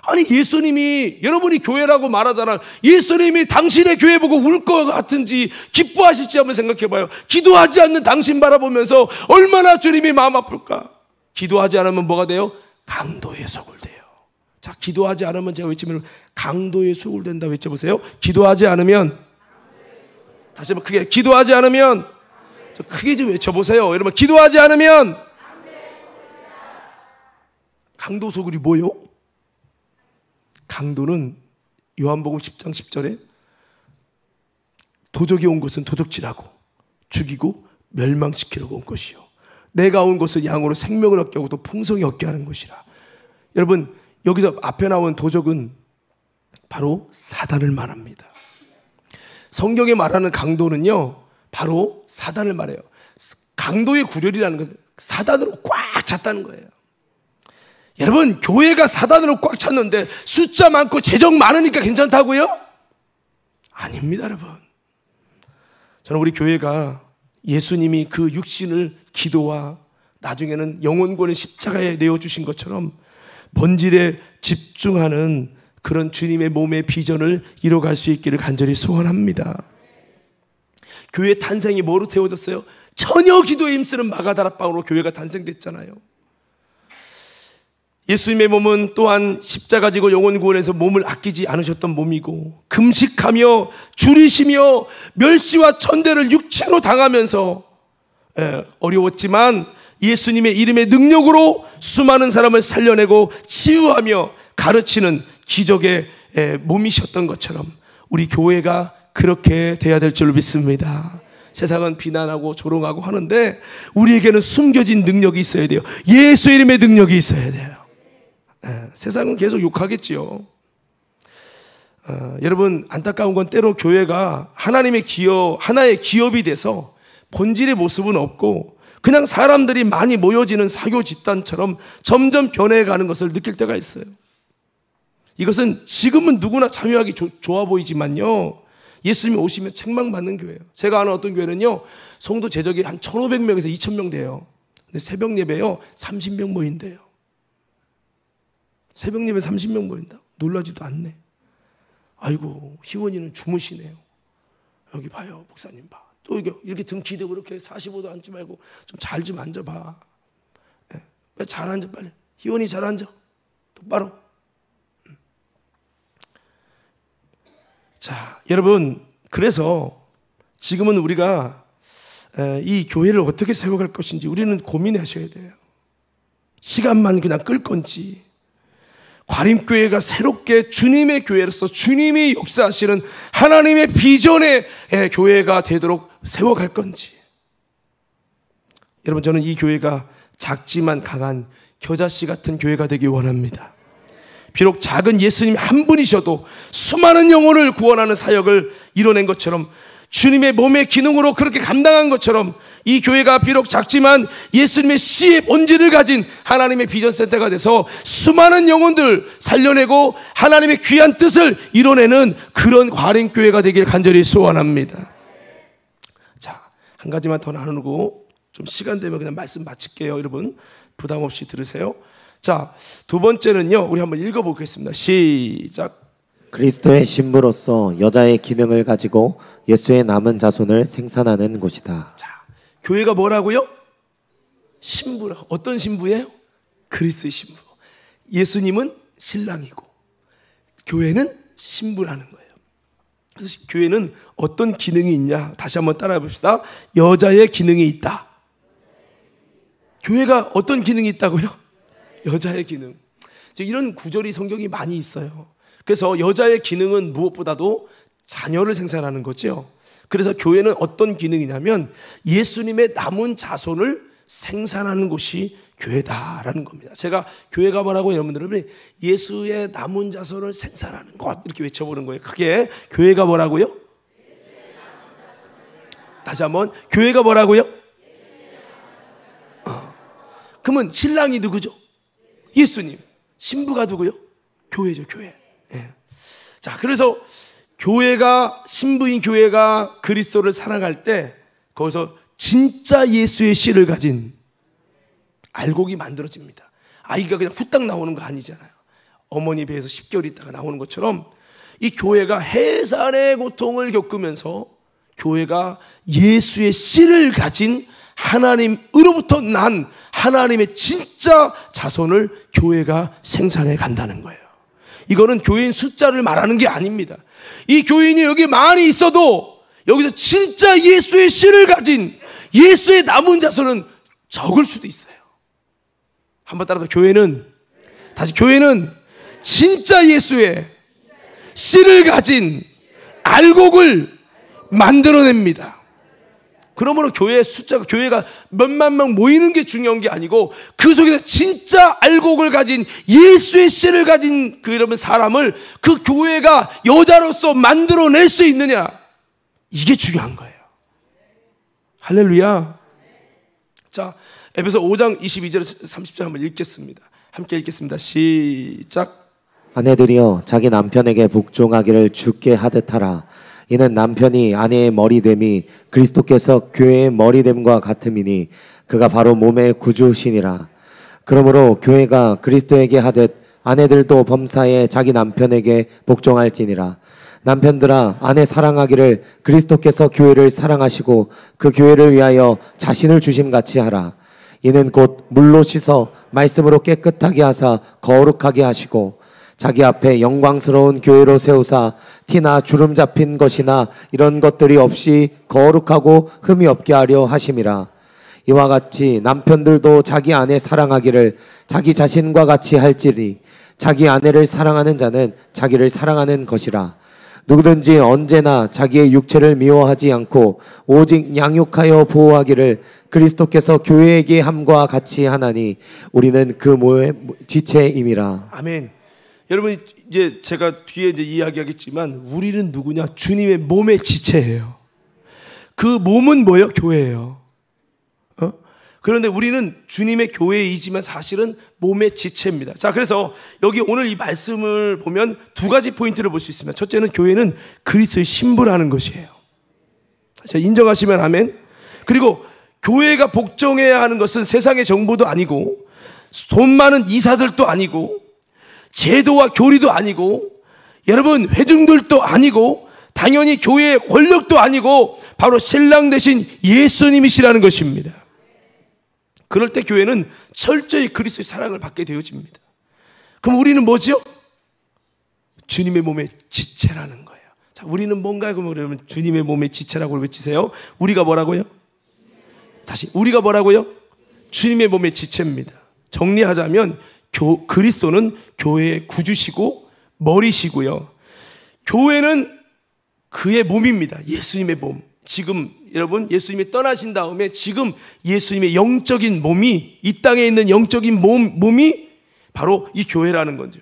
아니 예수님이, 여러분이 교회라고 말하잖아. 예수님이 당신의 교회 보고 울 것 같은지 기뻐하실지 한번 생각해봐요. 기도하지 않는 당신 바라보면서 얼마나 주님이 마음 아플까. 기도하지 않으면 뭐가 돼요? 강도에 소굴돼요. 자, 기도하지 않으면 제가 외치면 강도에 소굴된다 외쳐보세요. 기도하지 않으면, 다시 한번 크게, 기도하지 않으면, 좀 크게 좀 외쳐보세요. 여러분 기도하지 않으면 강도 소굴이 뭐요? 강도는 요한복음 10장 10절에 도적이 온 것은 도둑질하고 죽이고 멸망시키려고 온 것이요 내가 온 것은 양으로 생명을 얻게 하고 또 풍성히 얻게 하는 것이라. 여러분, 여기서 앞에 나온 도적은 바로 사단을 말합니다. 성경에 말하는 강도는요, 바로 사단을 말해요. 강도의 구렬이라는 것은 사단으로 꽉 찼다는 거예요. 여러분, 교회가 사단으로 꽉 찼는데 숫자 많고 재정 많으니까 괜찮다고요? 아닙니다, 여러분. 저는 우리 교회가 예수님이 그 육신을 기도와 나중에는 영혼권을 십자가에 내어주신 것처럼 본질에 집중하는 그런 주님의 몸의 비전을 이뤄갈 수 있기를 간절히 소원합니다. 교회 탄생이 뭐로 태워졌어요? 처녀 기도에 힘쓰는 마가다락방으로 교회가 탄생됐잖아요. 예수님의 몸은 또한 십자가 지고 영혼 구원에서 몸을 아끼지 않으셨던 몸이고 금식하며 줄이시며 멸시와 천대를 육체로 당하면서 어려웠지만 예수님의 이름의 능력으로 수많은 사람을 살려내고 치유하며 가르치는 기적의 몸이셨던 것처럼 우리 교회가 그렇게 돼야 될 줄 믿습니다. 세상은 비난하고 조롱하고 하는데 우리에게는 숨겨진 능력이 있어야 돼요. 예수 이름의 능력이 있어야 돼요. 세상은 계속 욕하겠지요. 여러분, 안타까운 건 때로 교회가 하나님의 하나의 기업이 돼서 본질의 모습은 없고 그냥 사람들이 많이 모여지는 사교 집단처럼 점점 변해가는 것을 느낄 때가 있어요. 이것은 지금은 누구나 참여하기 좋아 보이지만요, 예수님이 오시면 책망받는 교회예요. 제가 아는 어떤 교회는요, 성도 제적이 한 1,500명에서 2,000명 돼요. 근데 새벽 예배요 30명 모인대요. 새벽 예배 30명 모인다. 놀라지도 않네. 아이고, 희원이는 주무시네요. 여기 봐요, 목사님 봐. 또 이렇게 등 기대고 이렇게 45도 앉지 말고 좀 잘 좀 앉아봐. 잘 앉아, 빨리. 희원이 잘 앉아. 똑바로. 자, 여러분, 그래서 지금은 우리가 이 교회를 어떻게 세워갈 것인지 우리는 고민하셔야 돼요. 시간만 그냥 끌 건지, 과림교회가 새롭게 주님의 교회로서 주님이 역사하시는 하나님의 비전의 교회가 되도록 세워갈 건지. 여러분, 저는 이 교회가 작지만 강한 겨자씨 같은 교회가 되기 원합니다. 비록 작은 예수님 한 분이셔도 수많은 영혼을 구원하는 사역을 이뤄낸 것처럼, 주님의 몸의 기능으로 그렇게 감당한 것처럼 이 교회가 비록 작지만 예수님의 씨의 본질을 가진 하나님의 비전센터가 돼서 수많은 영혼들 살려내고 하나님의 귀한 뜻을 이뤄내는 그런 과림교회가 되길 간절히 소원합니다. 자, 한 가지만 더 나누고 좀 시간 되면 그냥 말씀 마칠게요. 여러분 부담 없이 들으세요. 자, 두 번째는요, 우리 한번 읽어보겠습니다. 시작. 그리스도의 신부로서 여자의 기능을 가지고 예수의 남은 자손을 생산하는 곳이다. 자, 교회가 뭐라고요? 신부라. 어떤 신부예요? 그리스도의 신부. 예수님은 신랑이고 교회는 신부라는 거예요. 그래서 교회는 어떤 기능이 있냐? 다시 한번 따라해 봅시다. 여자의 기능이 있다. 교회가 어떤 기능이 있다고요? 여자의 기능. 이런 구절이 성경이 많이 있어요. 그래서 여자의 기능은 무엇보다도 자녀를 생산하는 거죠. 그래서 교회는 어떤 기능이냐면 예수님의 남은 자손을 생산하는 곳이 교회다라는 겁니다. 제가 교회가 뭐라고 여러분들은 예수의 남은 자손을 생산하는 것 이렇게 외쳐보는 거예요. 그게 교회가 뭐라고요? 다시 한번, 교회가 뭐라고요? 그러면 신랑이 누구죠? 예수님. 신부가 누구요? 교회죠, 교회. 예. 자, 그래서 교회가, 신부인 교회가 그리스도를 사랑할 때 거기서 진짜 예수의 씨를 가진 알곡이 만들어집니다. 아이가 그냥 후딱 나오는 거 아니잖아요. 어머니 배에서 10개월 있다가 나오는 것처럼 이 교회가 해산의 고통을 겪으면서 교회가 예수의 씨를 가진 하나님으로부터 난 하나님의 진짜 자손을 교회가 생산해 간다는 거예요. 이거는 교인 숫자를 말하는 게 아닙니다. 이 교인이 여기 많이 있어도 여기서 진짜 예수의 씨를 가진 예수의 남은 자손은 적을 수도 있어요. 한번 따라서, 교회는 다시, 교회는 진짜 예수의 씨를 가진 알곡을 만들어냅니다. 그러므로 교회 숫자가, 교회가 몇만 명 모이는 게 중요한 게 아니고 그 속에서 진짜 알곡을 가진 예수의 씨를 가진 그러면 사람을 그 교회가 여자로서 만들어낼 수 있느냐, 이게 중요한 거예요. 할렐루야. 자, 에베소 5장 22절 30절 한번 읽겠습니다. 함께 읽겠습니다. 시작. 아내들이여 자기 남편에게 복종하기를 주께 하듯 하라. 이는 남편이 아내의 머리됨이 그리스도께서 교회의 머리됨과 같음이니 그가 바로 몸의 구주시니라. 그러므로 교회가 그리스도에게 하듯 아내들도 범사에 자기 남편에게 복종할지니라. 남편들아 아내 사랑하기를 그리스도께서 교회를 사랑하시고 그 교회를 위하여 자신을 주심같이 하라. 이는 곧 물로 씻어 말씀으로 깨끗하게 하사 거룩하게 하시고 자기 앞에 영광스러운 교회로 세우사 티나 주름 잡힌 것이나 이런 것들이 없이 거룩하고 흠이 없게 하려 하심이라. 이와 같이 남편들도 자기 아내 사랑하기를 자기 자신과 같이 할지니 자기 아내를 사랑하는 자는 자기를 사랑하는 것이라. 누구든지 언제나 자기의 육체를 미워하지 않고 오직 양육하여 보호하기를 그리스도께서 교회에게 함과 같이 하나니 우리는 그 모의 지체임이라. 아멘. 여러분, 이제 제가 뒤에 이제 이야기하겠지만 우리는 누구냐? 주님의 몸의 지체예요. 그 몸은 뭐예요? 교회예요. 그런데 우리는 주님의 교회이지만 사실은 몸의 지체입니다. 자, 그래서 여기 오늘 이 말씀을 보면 두 가지 포인트를 볼 수 있습니다. 첫째는 교회는 그리스도의 신부라는 것이에요. 자, 인정하시면 아멘. 그리고 교회가 복종해야 하는 것은 세상의 정부도 아니고 돈 많은 이사들도 아니고 제도와 교리도 아니고 여러분 회중들도 아니고 당연히 교회의 권력도 아니고 바로 신랑 되신 예수님이시라는 것입니다. 그럴 때 교회는 철저히 그리스도의 사랑을 받게 되어집니다. 그럼 우리는 뭐죠? 주님의 몸의 지체라는 거예요. 자, 우리는 뭔가요? 그러면 주님의 몸의 지체라고 외치세요. 우리가 뭐라고요? 다시, 우리가 뭐라고요? 주님의 몸의 지체입니다. 정리하자면 그리스도는 교회의 구주시고 머리시고요. 교회는 그의 몸입니다. 예수님의 몸. 지금 여러분, 예수님이 떠나신 다음에 지금 예수님의 영적인 몸이, 이 땅에 있는 영적인 몸이 바로 이 교회라는 거죠.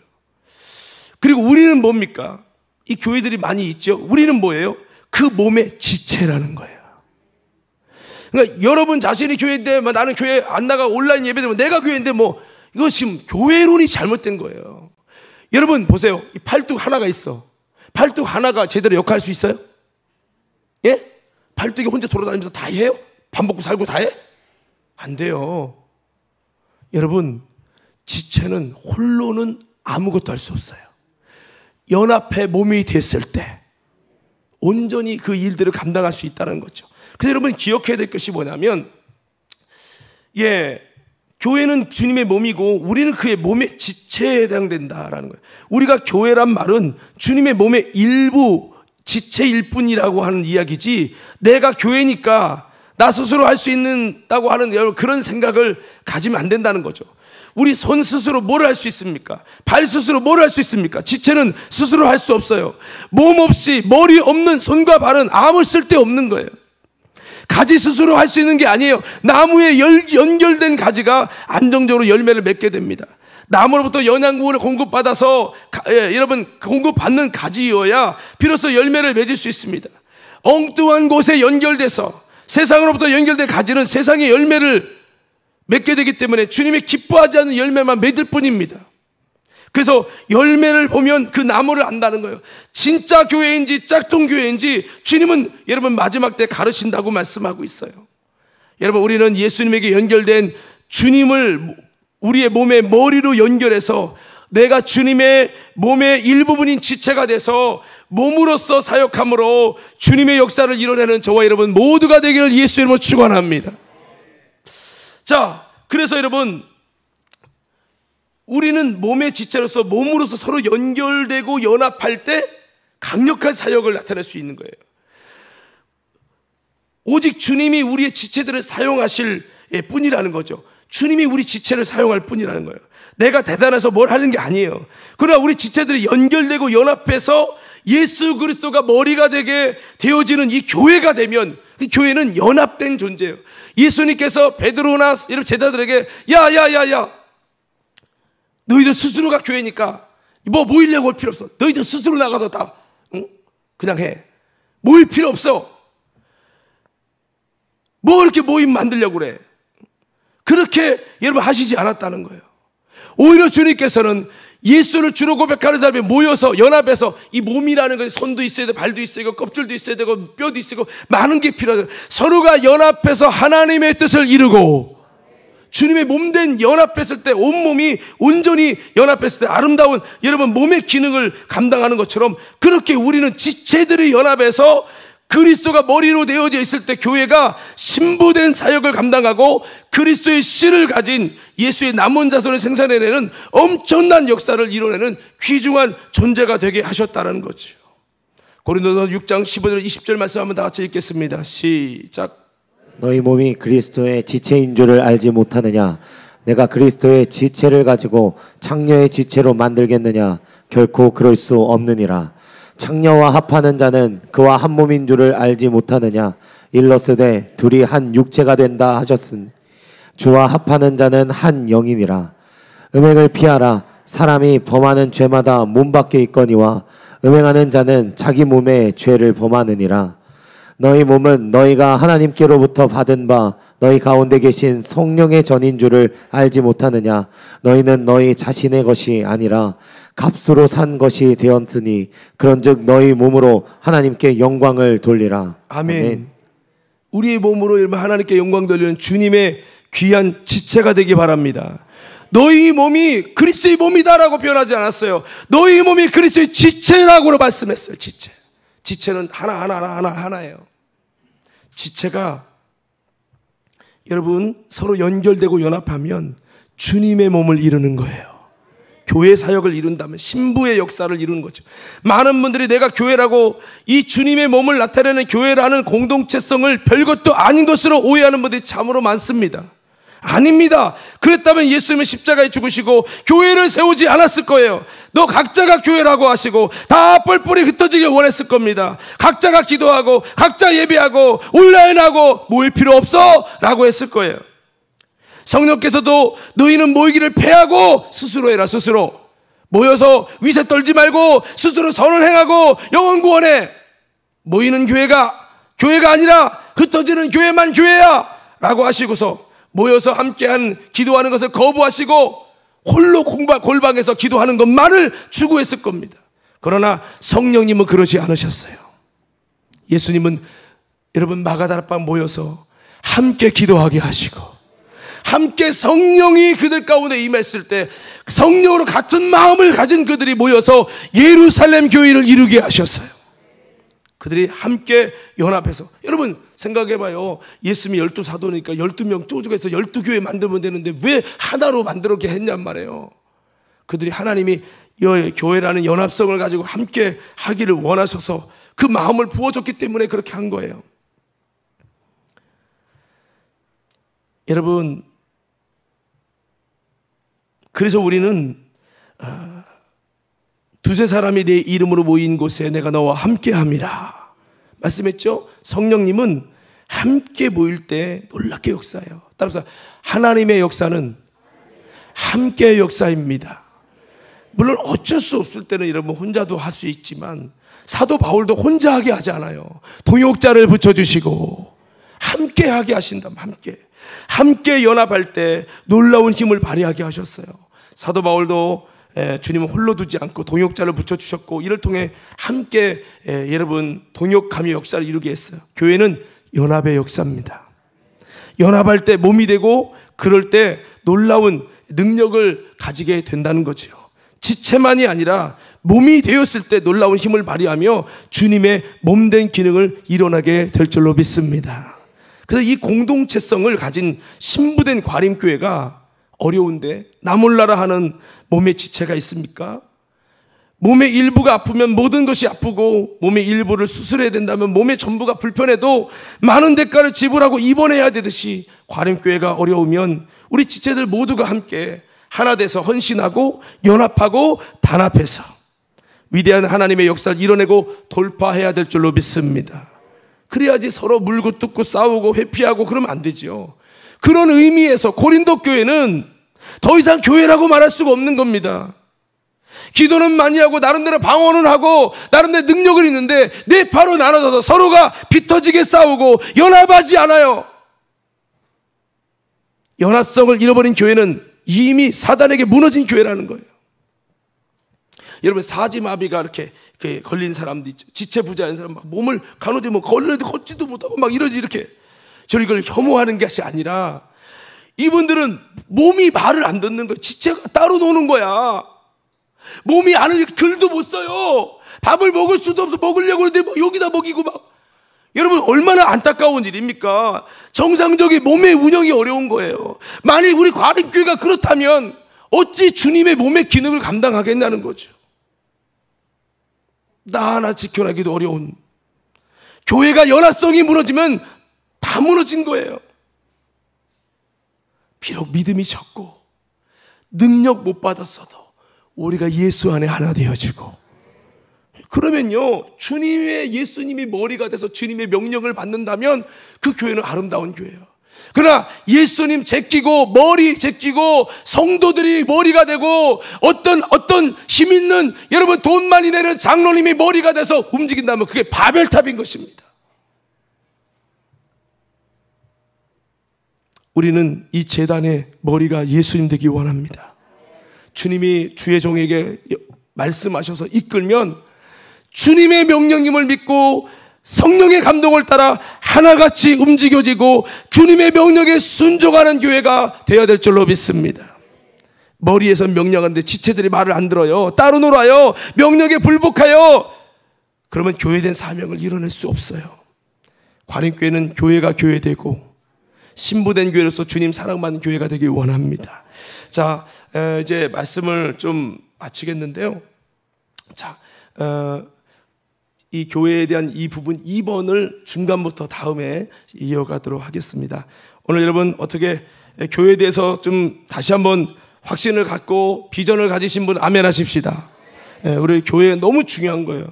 그리고 우리는 뭡니까? 이 교회들이 많이 있죠. 우리는 뭐예요? 그 몸의 지체라는 거예요. 그러니까 여러분 자신이 교회인데 나는 교회 안 나가 온라인 예배드리면 내가 교회인데 이거 지금 교회론이 잘못된 거예요. 여러분 보세요. 이 팔뚝 하나가 있어. 팔뚝 하나가 제대로 역할할 수 있어요? 예? 팔뚝이 혼자 돌아다니면서 다 해요? 밥 먹고 살고 다 해? 안 돼요. 여러분, 지체는 홀로는 아무것도 할 수 없어요. 연합해 몸이 됐을 때 온전히 그 일들을 감당할 수 있다는 거죠. 그래서 여러분 기억해야 될 것이 뭐냐면, 교회는 주님의 몸이고 우리는 그의 몸의 지체에 해당된다라는 거예요. 우리가 교회란 말은 주님의 몸의 일부 지체일 뿐이라고 하는 이야기지, 내가 교회니까 나 스스로 할 수 있다고 하는 그런 생각을 가지면 안 된다는 거죠. 우리 손 스스로 뭘 할 수 있습니까? 발 스스로 뭘 할 수 있습니까? 지체는 스스로 할 수 없어요. 몸 없이, 머리 없는 손과 발은 아무 쓸데없는 거예요. 가지 스스로 할 수 있는 게 아니에요. 나무에 연결된 가지가 안정적으로 열매를 맺게 됩니다. 나무로부터 영양분을 공급받아서 여러분 공급받는 가지여야 비로소 열매를 맺을 수 있습니다. 엉뚱한 곳에 연결돼서 세상으로부터 연결된 가지는 세상의 열매를 맺게 되기 때문에 주님이 기뻐하지 않는 열매만 맺을 뿐입니다. 그래서 열매를 보면 그 나무를 안다는 거예요. 진짜 교회인지 짝퉁 교회인지 주님은 여러분 마지막 때 가르친다고 말씀하고 있어요. 여러분, 우리는 예수님에게 연결된 주님을 우리의 몸의 머리로 연결해서 내가 주님의 몸의 일부분인 지체가 돼서 몸으로서 사역함으로 주님의 역사를 이뤄내는 저와 여러분 모두가 되기를 예수 이름으로 축원합니다. 자, 그래서 여러분, 우리는 몸의 지체로서 몸으로서 서로 연결되고 연합할 때 강력한 사역을 나타낼 수 있는 거예요. 오직 주님이 우리의 지체들을 사용하실 뿐이라는 거죠. 주님이 우리 지체를 사용할 뿐이라는 거예요. 내가 대단해서 뭘 하는 게 아니에요. 그러나 우리 지체들이 연결되고 연합해서 예수 그리스도가 머리가 되게 되어지는 이 교회가 되면, 이 교회는 연합된 존재예요. 예수님께서 베드로나 이런 제자들에게 야 너희들 스스로가 교회니까 뭐 모이려고 할 필요 없어. 너희들 스스로 나가서 다 그냥 해. 모일 필요 없어. 뭐 이렇게 모임 만들려고 그래. 그렇게 여러분 하시지 않았다는 거예요. 오히려 주님께서는 예수를 주로 고백하는 사람이 모여서 연합해서, 이 몸이라는 것이 손도 있어야 되고 발도 있어야 되고 껍질도 있어야 되고 뼈도 있어야 되고 많은 게 필요하다. 서로가 연합해서 하나님의 뜻을 이루고, 주님의 몸된 연합했을 때 온몸이 온전히 연합했을 때 아름다운 여러분 몸의 기능을 감당하는 것처럼, 그렇게 우리는 지체들이 연합해서 그리스도가 머리로 되어져 있을 때 교회가 신부된 사역을 감당하고 그리스도의 씨를 가진 예수의 남은 자손을 생산해내는 엄청난 역사를 이뤄내는 귀중한 존재가 되게 하셨다는 거죠. 고린도서 6장 15절 20절 말씀 한번 다 같이 읽겠습니다. 시작. 너희 몸이 그리스도의 지체인 줄을 알지 못하느냐? 내가 그리스도의 지체를 가지고 창녀의 지체로 만들겠느냐? 결코 그럴 수 없느니라. 창녀와 합하는 자는 그와 한 몸인 줄을 알지 못하느냐? 일러스되 둘이 한 육체가 된다 하셨으니 주와 합하는 자는 한 영이니라. 음행을 피하라. 사람이 범하는 죄마다 몸 밖에 있거니와 음행하는 자는 자기 몸에 죄를 범하느니라. 너희 몸은 너희가 하나님께로부터 받은 바 너희 가운데 계신 성령의 전인 줄을 알지 못하느냐? 너희는 너희 자신의 것이 아니라 값으로 산 것이 되었으니 그런즉 너희 몸으로 하나님께 영광을 돌리라. 아멘. 아멘. 우리의 몸으로 여러분 하나님께 영광 돌리는 주님의 귀한 지체가 되기 바랍니다. 너희 몸이 그리스도의 몸이다라고 표현하지 않았어요. 너희 몸이 그리스도의 지체라고 말씀했어요. 지체는 하나예요. 지체가 여러분 서로 연결되고 연합하면 주님의 몸을 이루는 거예요. 교회 사역을 이룬다면 신부의 역사를 이루는 거죠. 많은 분들이 내가 교회라고 이 주님의 몸을 나타내는 교회라는 공동체성을 별것도 아닌 것으로 오해하는 분들이 참으로 많습니다. 아닙니다. 그랬다면 예수님은 십자가에 죽으시고 교회를 세우지 않았을 거예요. 너 각자가 교회라고 하시고 다 뿔뿔이 흩어지길 원했을 겁니다. 각자가 기도하고 각자 예배하고 온라인하고 모일 필요 없어 라고 했을 거예요. 성령께서도 너희는 모이기를 패하고 스스로 해라. 스스로 모여서 위세 떨지 말고 스스로 선을 행하고 영혼 구원해. 모이는 교회가 아니라 흩어지는 교회만 교회야 라고 하시고서 모여서 함께한 기도하는 것을 거부하시고 홀로 골방에서 기도하는 것만을 추구했을 겁니다. 그러나 성령님은 그러지 않으셨어요. 예수님은 여러분 마가다락방 모여서 함께 기도하게 하시고 함께 성령이 그들 가운데 임했을 때 성령으로 같은 마음을 가진 그들이 모여서 예루살렘 교회를 이루게 하셨어요. 그들이 함께 연합해서, 여러분 생각해봐요. 예수님이 12사도니까 12명 쪼죽해서 12교회 만들면 되는데 왜 하나로 만들게 했냔 말이에요. 그들이 하나님이 교회라는 연합성을 가지고 함께 하기를 원하셔서 그 마음을 부어줬기 때문에 그렇게 한 거예요. 여러분, 그래서 우리는 두세 사람이 내 이름으로 모인 곳에 내가 너와 함께 함이라 말씀했죠. 성령님은 함께 모일 때 놀랍게 역사해요. 따라서 하나님의 역사는 함께의 역사입니다. 물론 어쩔 수 없을 때는 여러분 혼자도 할 수 있지만 사도 바울도 혼자 하게 하지 않아요. 동역자를 붙여주시고 함께 하게 하신다면 함께 연합할 때 놀라운 힘을 발휘하게 하셨어요. 사도 바울도 주님은 홀로 두지 않고 동역자를 붙여주셨고 이를 통해 함께 여러분 동역함의 역사를 이루게 했어요. 교회는 연합의 역사입니다. 연합할 때 몸이 되고 그럴 때 놀라운 능력을 가지게 된다는 거죠. 지체만이 아니라 몸이 되었을 때 놀라운 힘을 발휘하며 주님의 몸된 기능을 일어나게 될 줄로 믿습니다. 그래서 이 공동체성을 가진 신부된 과림교회가 어려운데 나 몰라라 하는 몸의 지체가 있습니까? 몸의 일부가 아프면 모든 것이 아프고 몸의 일부를 수술해야 된다면 몸의 전부가 불편해도 많은 대가를 지불하고 입원해야 되듯이 과림교회가 어려우면 우리 지체들 모두가 함께 하나 돼서 헌신하고 연합하고 단합해서 위대한 하나님의 역사를 이뤄내고 돌파해야 될 줄로 믿습니다. 그래야지 서로 물고 뜯고 싸우고 회피하고 그러면 안 되죠. 그런 의미에서 고린도 교회는 더 이상 교회라고 말할 수가 없는 겁니다. 기도는 많이 하고 나름대로 방언은 하고 나름대로 능력은 있는데 내 파로 나눠져서 서로가 비터지게 싸우고 연합하지 않아요. 연합성을 잃어버린 교회는 이미 사단에게 무너진 교회라는 거예요. 여러분, 사지마비가 이렇게 걸린 사람도 있죠. 지체부자인 사람, 막 몸을 가누지면 걸려도 걷지도 못하고 막 이렇게 저를 이걸 혐오하는 것이 아니라 이분들은 몸이 말을 안 듣는 거예요. 지체가 따로 노는 거야. 몸이 안 하니까 글도 못 써요. 밥을 먹을 수도 없어. 먹으려고 하는데 뭐 여기다 먹이고 막. 여러분, 얼마나 안타까운 일입니까? 정상적인 몸의 운영이 어려운 거예요. 만약 우리 과립교회가 그렇다면 어찌 주님의 몸의 기능을 감당하겠냐는 거죠. 나 하나 지켜나기도 어려운 교회가 연합성이 무너지면 다 무너진 거예요. 비록 믿음이 적고 능력 못 받았어도 우리가 예수 안에 하나 되어지고, 그러면요, 주님의 예수님이 머리가 돼서 주님의 명령을 받는다면 그 교회는 아름다운 교회예요. 그러나 예수님 제끼고 머리 제끼고 성도들이 머리가 되고 어떤 힘 있는 여러분 돈 많이 내는 장로님이 머리가 돼서 움직인다면 그게 바벨탑인 것입니다. 우리는 이 제단의 머리가 예수님 되기 원합니다. 주님이 주의 종에게 말씀하셔서 이끌면 주님의 명령임을 믿고 성령의 감동을 따라 하나같이 움직여지고 주님의 명령에 순종하는 교회가 되어야 될 줄로 믿습니다. 머리에서 명령하는데 지체들이 말을 안 들어요. 따로 놀아요. 명령에 불복하여. 그러면 교회된 사명을 이뤄낼 수 없어요. 관임교회는 교회가 교회되고 신부된 교회로서 주님 사랑받는 교회가 되길 원합니다. 자, 이제 말씀을 좀 마치겠는데요. 자, 이 교회에 대한 이 부분 2번을 중간부터 다음에 이어가도록 하겠습니다. 오늘 여러분 어떻게 교회에 대해서 좀 다시 한번 확신을 갖고 비전을 가지신 분 아멘 하십시다. 우리 교회 너무 중요한 거예요.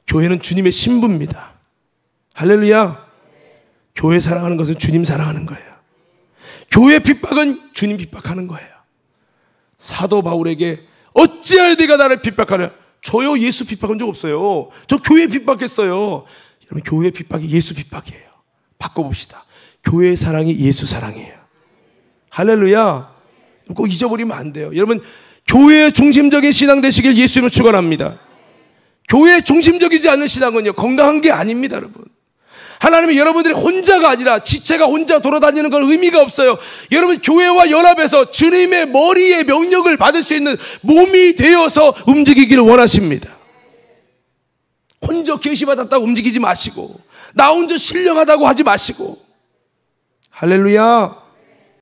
교회는 주님의 신부입니다. 할렐루야. 교회 사랑하는 것은 주님 사랑하는 거예요. 교회 핍박은 주님 핍박하는 거예요. 사도 바울에게 어찌하여 네가 나를 핍박하냐? 저요 예수 핍박한 적 없어요. 저 교회 핍박했어요. 여러분, 교회 핍박이 예수 핍박이에요. 바꿔봅시다. 교회 사랑이 예수 사랑이에요. 할렐루야. 꼭 잊어버리면 안 돼요. 여러분, 교회 중심적인 신앙 되시길 예수님을 축원합니다. 교회 중심적이지 않은 신앙은요 건강한 게 아닙니다. 여러분, 하나님이 여러분들이 혼자가 아니라 지체가 혼자 돌아다니는 건 의미가 없어요. 여러분, 교회와 연합해서 주님의 머리의 명령을 받을 수 있는 몸이 되어서 움직이기를 원하십니다. 혼자 계시받았다고 움직이지 마시고 나 혼자 신령하다고 하지 마시고. 할렐루야.